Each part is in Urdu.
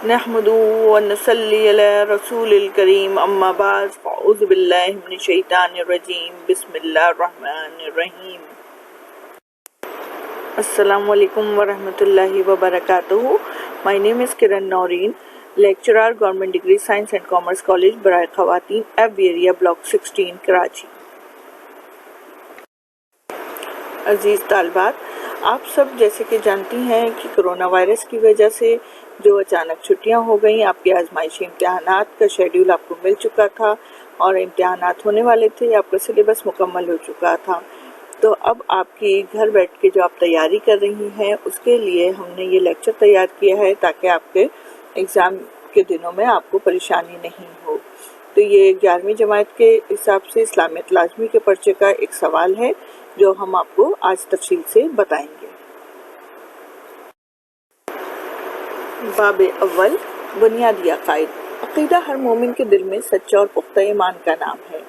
نحمدہ ونصلی علی رسول الکریم اما بعد فاعوذ باللہ من الشیطان الرجیم بسم اللہ الرحمن الرحیم. السلام علیکم ورحمۃ اللہ وبرکاتہ. My name is Kiran Noreen, lecturer, Government Degree Science and Commerce College برائے خواتین ایف ایریا بلاک 16 کراچی. عزیز طالبات، آپ سب جیسے کہ جانتی ہیں کہ کرونا وائرس کی وجہ سے جو اچانک چھٹیاں ہو گئیں، آپ کے آزمائشی امتحانات کا شیڈیول آپ کو مل چکا تھا اور امتحانات ہونے والے تھے، آپ کا سلیبس مکمل ہو چکا تھا. تو اب آپ کی گھر بیٹھ کے جو آپ تیاری کر رہی ہیں اس کے لیے ہم نے یہ لیکچر تیار کیا ہے تاکہ آپ کے ایگزام کے دنوں میں آپ کو پریشانی نہیں ہو. تو یہ 11ویں جماعت کے حساب سے اسلامیت لازمی کے پرچے کا ایک سوال ہے جو ہم آپ کو آج تفصیل سے بتائیں گے. باب اول، بنیادی عقائد. عقیدہ ہر مومن کے دل میں سچا اور پختہ ایمان کا نام ہے.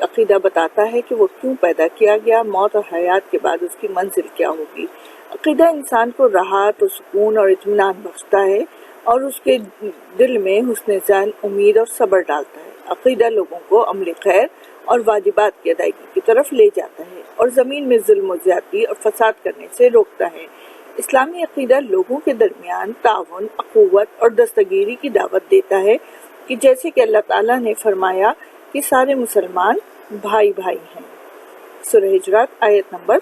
عقیدہ بتاتا ہے کہ وہ کیوں پیدا کیا گیا، موت اور حیات کے بعد اس کی منزل کیا ہوگی. عقیدہ انسان کو راحت اور سکون اور اطمینان بخشتا ہے اور اس کے دل میں حسن ظن، امید اور صبر ڈالتا ہے. عقیدہ لوگوں کو عمل خیر اور واجبات کی ادائیگی کی طرف لے جاتا ہے اور زمین میں ظلم و زیادتی اور فساد کرنے سے روکتا ہے. اسلامی عقیدہ لوگوں کے درمیان تعاون، اخوت اور دستگیری کی دعوت دیتا ہے کہ جیسے کہ اللہ تعالیٰ نے فرمایا کہ سارے مسلمان بھائی بھائی ہیں. سورہ ہجرات آیت نمبر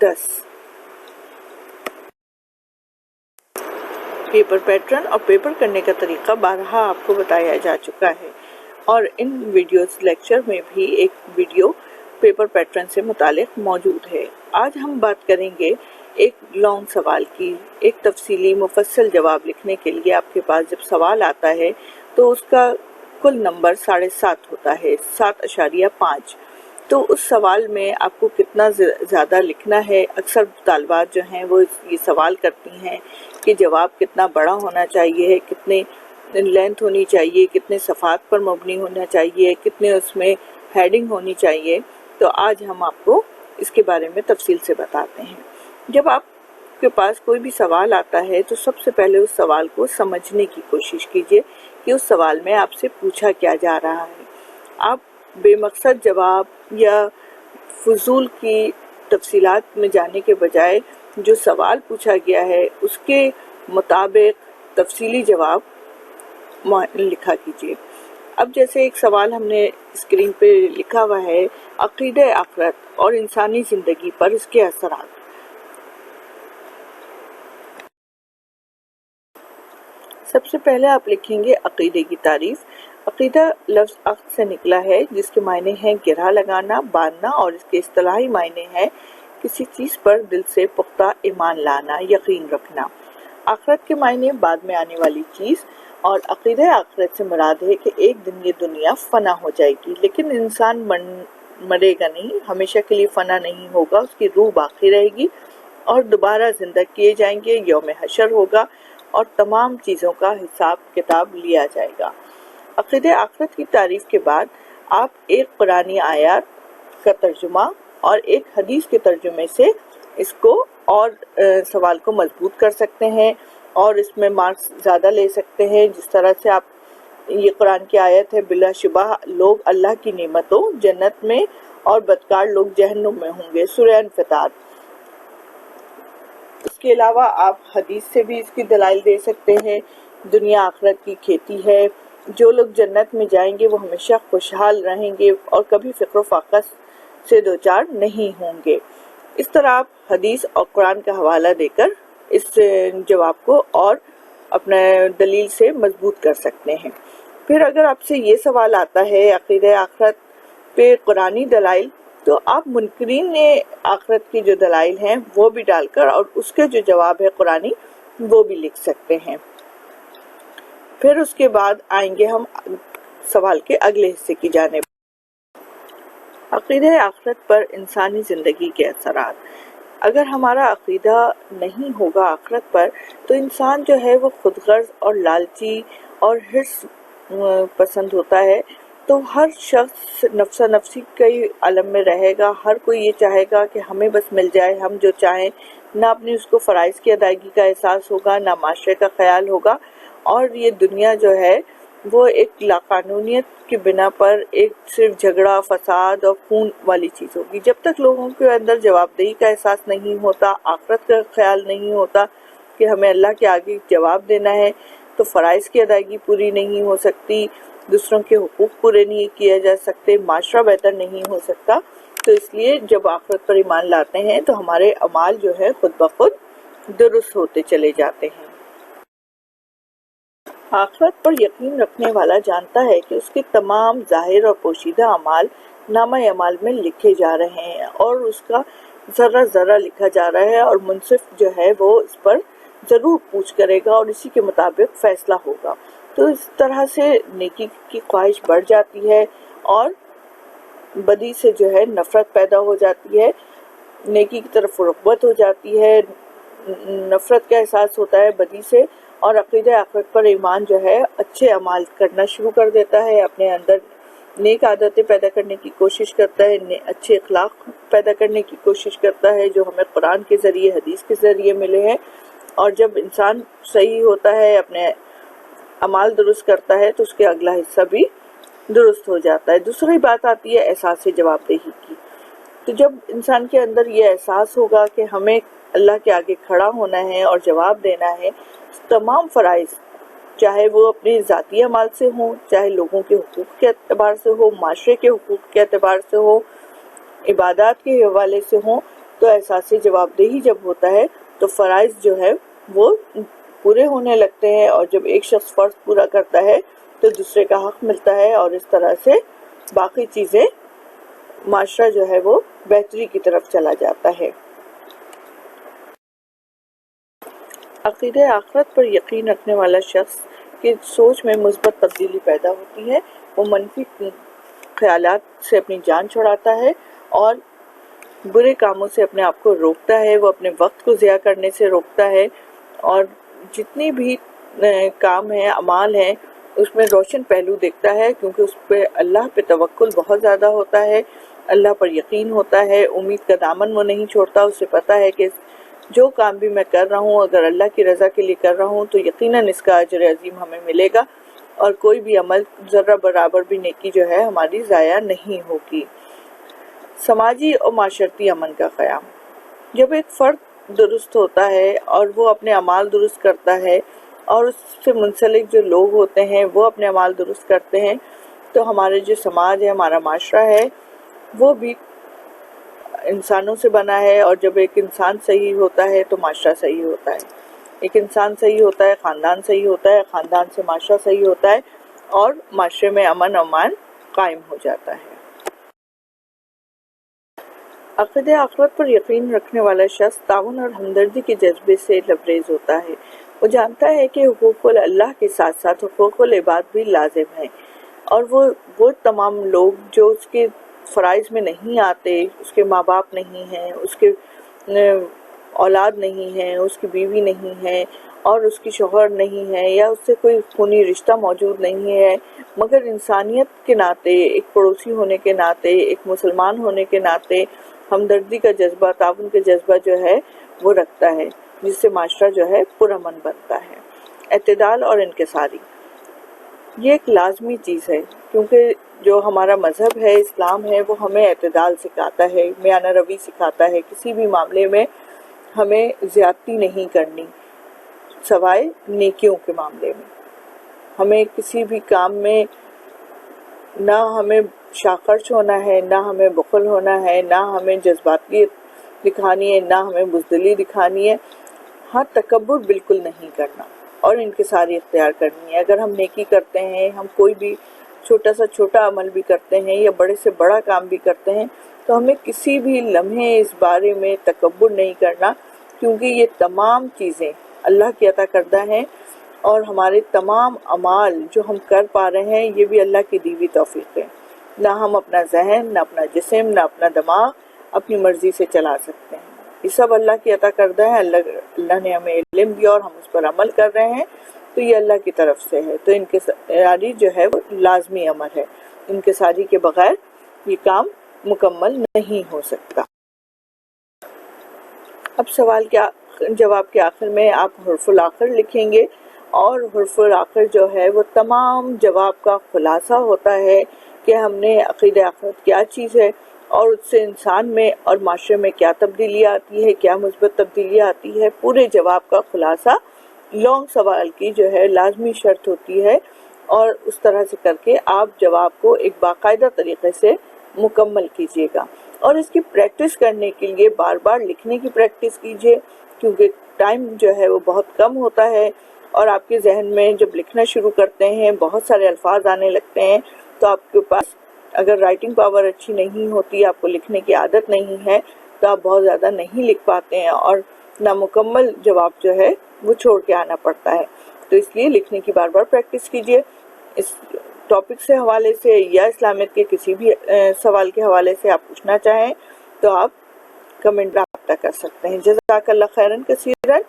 10. پیپر پیٹرن اور پیپر کرنے کا طریقہ بارہا آپ کو بتایا جا چکا ہے اور ان ویڈیوز لیکچر میں بھی ایک ویڈیو پیپر پیٹرن سے متعلق موجود ہے. آج ہم بات کریں گے ایک لانگ سوال کی. ایک تفصیلی مفصل جواب لکھنے کے لیے آپ کے پاس جب سوال آتا ہے تو اس کا کل نمبر 7.5 ہوتا ہے، 7.5. تو اس سوال میں آپ کو کتنا زیادہ لکھنا ہے. اکثر طالبات جو ہیں وہ یہ سوال کرتی ہیں کہ جواب کتنا بڑا ہونا چاہیے، کتنے لینتھ ہونی چاہیے، کتنے صفحات پر مبنی ہونا چاہیے، کتنے اس میں ہیڈنگ ہونی چاہیے. تو آج ہم آپ کو اس کے بارے میں تفصیل سے بتاتے ہیں. جب آپ کے پاس کوئی بھی سوال آتا ہے تو سب سے پہلے اس سوال کو سمجھنے کی کوشش کیجیے کہ اس سوال میں آپ سے پوچھا کیا جا رہا ہے. آپ بے مقصد جواب یا فضول کی تفصیلات میں جانے کے بجائے جو سوال پوچھا گیا ہے اس کے مطابق تفصیلی جواب لکھا کیجیے. اب جیسے ایک سوال ہم نے اسکرین پہ لکھا ہوا ہے، عقیدہ آخرت اور انسانی زندگی پر اس کے اثرات. سب سے پہلے آپ لکھیں گے عقیدے کی تعریف. عقیدہ لفظ عقد سے نکلا ہے جس کے معنی ہیں گرہ لگانا، باندھنا، اور اس کے اصطلاحی معنی ہے کسی چیز پر دل سے پختہ ایمان لانا، یقین رکھنا. آخرت کے معنی بعد میں آنے والی چیز، اور عقیدہ آخرت سے مراد ہے کہ ایک دن یہ دنیا فنا ہو جائے گی لیکن انسان مرے گا نہیں، ہمیشہ کے لیے فنا نہیں ہوگا، اس کی روح باقی رہے گی اور دوبارہ زندہ کیے جائیں گے. یوم حشر ہوگا اور تمام چیزوں کا حساب کتاب لیا جائے گا. عقیدہ آخرت کی تعریف کے بعد آپ ایک قرآنی آیات کا ترجمہ اور ایک حدیث کے ترجمے سے اس کو اور سوال کو مضبوط کر سکتے ہیں اور اس میں مارکس زیادہ لے سکتے ہیں. جس طرح سے آپ، یہ قرآن کی آیت ہے، بلا شبہ لوگ اللہ کی نعمتوں جنت میں اور بدکار لوگ جہنم میں ہوں گے، سورہ انفطار. اس کے علاوہ آپ حدیث سے بھی اس کی دلائل دے سکتے ہیں. دنیا آخرت کی کھیتی ہے، جو لوگ جنت میں جائیں گے وہ ہمیشہ خوشحال رہیں گے اور کبھی فقر و فاقہ سے دوچار نہیں ہوں گے. اس طرح آپ حدیث اور قرآن کا حوالہ دے کر اس جواب کو اور اپنے دلیل سے مضبوط کر سکتے ہیں. پھر اگر آپ سے یہ سوال آتا ہے عقیدہ آخرت پہ قرآنی دلائل، تو آپ منکرین آخرت کی جو دلائل ہیں وہ بھی ڈال کر اور اس کے جو جواب ہے قرآنی وہ بھی لکھ سکتے ہیں. پھر اس کے بعد آئیں گے ہم سوال کے اگلے حصے کی جانب. عقیدہ آخرت پر انسانی زندگی کے اثرات. اگر ہمارا عقیدہ نہیں ہوگا آخرت پر تو انسان جو ہے وہ خود غرض اور لالچی اور حرص پسند ہوتا ہے. تو ہر شخص نفسا نفسی کے عالم میں رہے گا. ہر کوئی یہ چاہے گا کہ ہمیں بس مل جائے، ہم جو چاہیں. نہ اپنی اس کو فرائض کی ادائیگی کا احساس ہوگا، نہ معاشرے کا خیال ہوگا، اور یہ دنیا جو ہے وہ ایک لاقانونیت کی بنا پر ایک صرف جھگڑا، فساد اور خون والی چیز ہوگی۔ جب تک لوگوں کے اندر جواب دہی کا احساس نہیں ہوتا، آخرت کا خیال نہیں ہوتا کہ ہمیں اللہ کے آگے جواب دینا ہے، تو فرائض کی ادائیگی پوری نہیں ہو سکتی، دوسروں کے حقوق پورے نہیں کیے جا سکتے، معاشرہ بہتر نہیں ہو سکتا۔ تو اس لیے جب آخرت پر ایمان لاتے ہیں تو ہمارے اعمال جو ہے خود بخود درست ہوتے چلے جاتے ہیں۔ آخرت پر یقین رکھنے والا جانتا ہے کہ اس کے تمام ظاہر اور پوشیدہ اعمال نامہ اعمال میں لکھے جا رہے ہیں اور اس کا ذرہ ذرہ لکھا جا رہا ہے، اور منصف جو ہے وہ اس پر ضرور پوچھ کرے گا اور اسی کے مطابق فیصلہ ہوگا۔ تو اس طرح سے نیکی کی خواہش بڑھ جاتی ہے اور بدی سے جو ہے نفرت پیدا ہو جاتی ہے، نیکی کی طرف رغبت ہو جاتی ہے، نفرت کا احساس ہوتا ہے بدی سے، اور عقیدہ آخرت پر ایمان جو ہے اچھے اعمال کرنا شروع کر دیتا ہے، اپنے اندر نیک عادتیں پیدا کرنے کی کوشش کرتا ہے، اچھے اخلاق پیدا کرنے کی کوشش کرتا ہے جو ہمیں قرآن کے ذریعے، حدیث کے ذریعے ملے ہیں۔ اور جب انسان صحیح ہوتا ہے، اپنے اعمال درست کرتا ہے، تو اس کے اگلا حصہ بھی درست ہو جاتا ہے۔ دوسری بات آتی ہے احساس جواب دہی کی۔ تو جب انسان کے اندر یہ احساس ہوگا کہ ہمیں اللہ کے آگے کھڑا ہونا ہے اور جواب دینا ہے، تمام فرائض، چاہے وہ اپنے ذاتی اعمال سے ہوں، چاہے لوگوں کے حقوق کے اعتبار سے ہو، معاشرے کے حقوق کے اعتبار سے ہو، عبادات کے حوالے سے ہوں، تو احساس جواب دہی جب ہوتا ہے تو فرائض جو ہے وہ پورے ہونے لگتے ہیں، اور جب ایک شخص فرض پورا کرتا ہے تو دوسرے کا حق ملتا ہے، اور اس طرح سے باقی چیزیں، معاشرہ جو ہے وہ بہتری کی طرف چلا جاتا ہے۔ عقیدہ آخرت پر یقین رکھنے والا شخص کی سوچ میں مثبت تبدیلی پیدا ہوتی ہے، وہ منفی خیالات سے اپنی جان چھڑاتا ہے اور برے کاموں سے اپنے آپ کو روکتا ہے، وہ اپنے وقت کو ضیاع کرنے سے روکتا ہے، اور جتنی بھی کام ہیں، اعمال ہیں، اس میں روشن پہلو دیکھتا ہے، کیونکہ اس پہ اللہ پہ توکل بہت زیادہ ہوتا ہے، اللہ پر یقین ہوتا ہے، امید کا دامن وہ نہیں چھوڑتا، اسے پتا ہے کہ جو کام بھی میں کر رہا ہوں اگر اللہ کی رضا کے لیے کر رہا ہوں تو یقیناً اس کا اجر عظیم ہمیں ملے گا، اور کوئی بھی عمل ذرہ برابر بھی نیکی جو ہے ہماری ضائع نہیں ہوگی۔ سماجی اور معاشرتی امن کا قیام۔ جب ایک فرد درست ہوتا ہے اور وہ اپنے اعمال درست کرتا ہے اور اس سے منسلک جو لوگ ہوتے ہیں وہ اپنے اعمال درست کرتے ہیں، تو ہمارے جو سماج ہے، ہمارا معاشرہ ہے، وہ بھی انسانوں سے بنا ہے، اور جب ایک انسان صحیح ہوتا ہے تو معاشرہ صحیح ہوتا ہے، ایک انسان صحیح ہوتا ہے، خاندان صحیح ہوتا ہے، خاندان سے معاشرہ صحیح ہوتا ہے، اور معاشرے میں امن و امان قائم ہو جاتا ہے۔ عقیدہ آخرت پر یقین رکھنے والا شخص تعاون اور ہمدردی کے جذبے سے لبریز ہوتا ہے، وہ جانتا ہے کہ حقوق اللہ کے ساتھ ساتھ حقوق العباد بھی لازم ہیں، اور وہ تمام لوگ جو اس کے فرائض میں نہیں آتے، اس کے ماں باپ نہیں ہیں، اس کے اولاد نہیں ہیں، اس کی بیوی نہیں ہے، اور اس کی شوہر نہیں ہے، یا اس سے کوئی خونی رشتہ موجود نہیں ہے، مگر انسانیت کے ناطے، ایک پڑوسی ہونے کے ناطے، ایک مسلمان ہونے کے ناطے ہمدردی کا جذبہ، تعاون کا جذبہ جو ہے وہ رکھتا ہے، جس سے معاشرہ جو ہے پرامن بنتا ہے۔ اعتدال اور انکساری، یہ ایک لازمی چیز ہے، کیونکہ جو ہمارا مذہب ہے، اسلام ہے، وہ ہمیں اعتدال سکھاتا ہے، میانہ روی سکھاتا ہے، کسی بھی معاملے میں ہمیں زیادتی نہیں کرنی، سوائے نیکیوں کے معاملے میں۔ ہمیں کسی بھی کام میں نہ ہمیں شاخرچ ہونا ہے، نہ ہمیں بخل ہونا ہے، نہ ہمیں جذباتی دکھانی ہے، نہ ہمیں بزدلی دکھانی ہے، ہاں تکبر بالکل نہیں کرنا، اور انکساری اختیار کرنی ہے۔ اگر ہم نیکی کرتے ہیں، ہم کوئی بھی چھوٹا سے چھوٹا عمل بھی کرتے ہیں یا بڑے سے بڑا کام بھی کرتے ہیں، تو ہمیں کسی بھی لمحے اس بارے میں تکبر نہیں کرنا، کیونکہ یہ تمام چیزیں اللہ کی عطا کردہ ہیں، اور ہمارے تمام اعمال جو ہم کر پا رہے ہیں یہ بھی اللہ کی دی ہوئی توفیق ہے۔ نہ ہم اپنا ذہن، نہ اپنا جسم، نہ اپنا دماغ اپنی مرضی سے چلا سکتے ہیں، یہ سب اللہ کی عطا کردہ ہے، اللہ نے ہمیں علم دیا اور ہم اس پر عمل کر رہے ہیں، تو یہ اللہ کی طرف سے ہے۔ تو انکساری جو ہے وہ لازمی امر ہے، انکساری کے بغیر یہ کام مکمل نہیں ہو سکتا۔ اب سوال جواب کے آخر میں آپ حرف الآخر لکھیں گے، اور حرف آخر جو ہے وہ تمام جواب کا خلاصہ ہوتا ہے کہ ہم نے عقیدہ آخرت کیا چیز ہے اور اس سے انسان میں اور معاشرے میں کیا تبدیلی آتی ہے، کیا مثبت تبدیلی آتی ہے، پورے جواب کا خلاصہ لانگ سوال کی جو ہے لازمی شرط ہوتی ہے، اور اس طرح سے کر کے آپ جواب کو ایک باقاعدہ طریقے سے مکمل کیجیے گا۔ اور اس کی پریکٹس کرنے کے لیے بار بار لکھنے کی پریکٹس کیجیے، کیونکہ ٹائم جو ہے وہ بہت کم ہوتا ہے، اور آپ کے ذہن میں جب لکھنا شروع کرتے ہیں بہت سارے الفاظ آنے لگتے ہیں، تو آپ کے پاس اگر رائٹنگ پاور اچھی نہیں ہوتی، آپ کو لکھنے کی عادت نہیں ہے، تو آپ بہت زیادہ نہیں لکھ پاتے ہیں اور نامکمل جواب جو ہے وہ چھوڑ کے آنا پڑتا ہے۔ تو اس لیے لکھنے کی بار بار پریکٹس کیجیے۔ اس ٹاپک سے حوالے سے یا اسلامیت کے کسی بھی سوال کے حوالے سے آپ پوچھنا چاہیں تو آپ کمنٹ رابطہ کر سکتے ہیں۔ جزاک اللہ خیرن کثیرن۔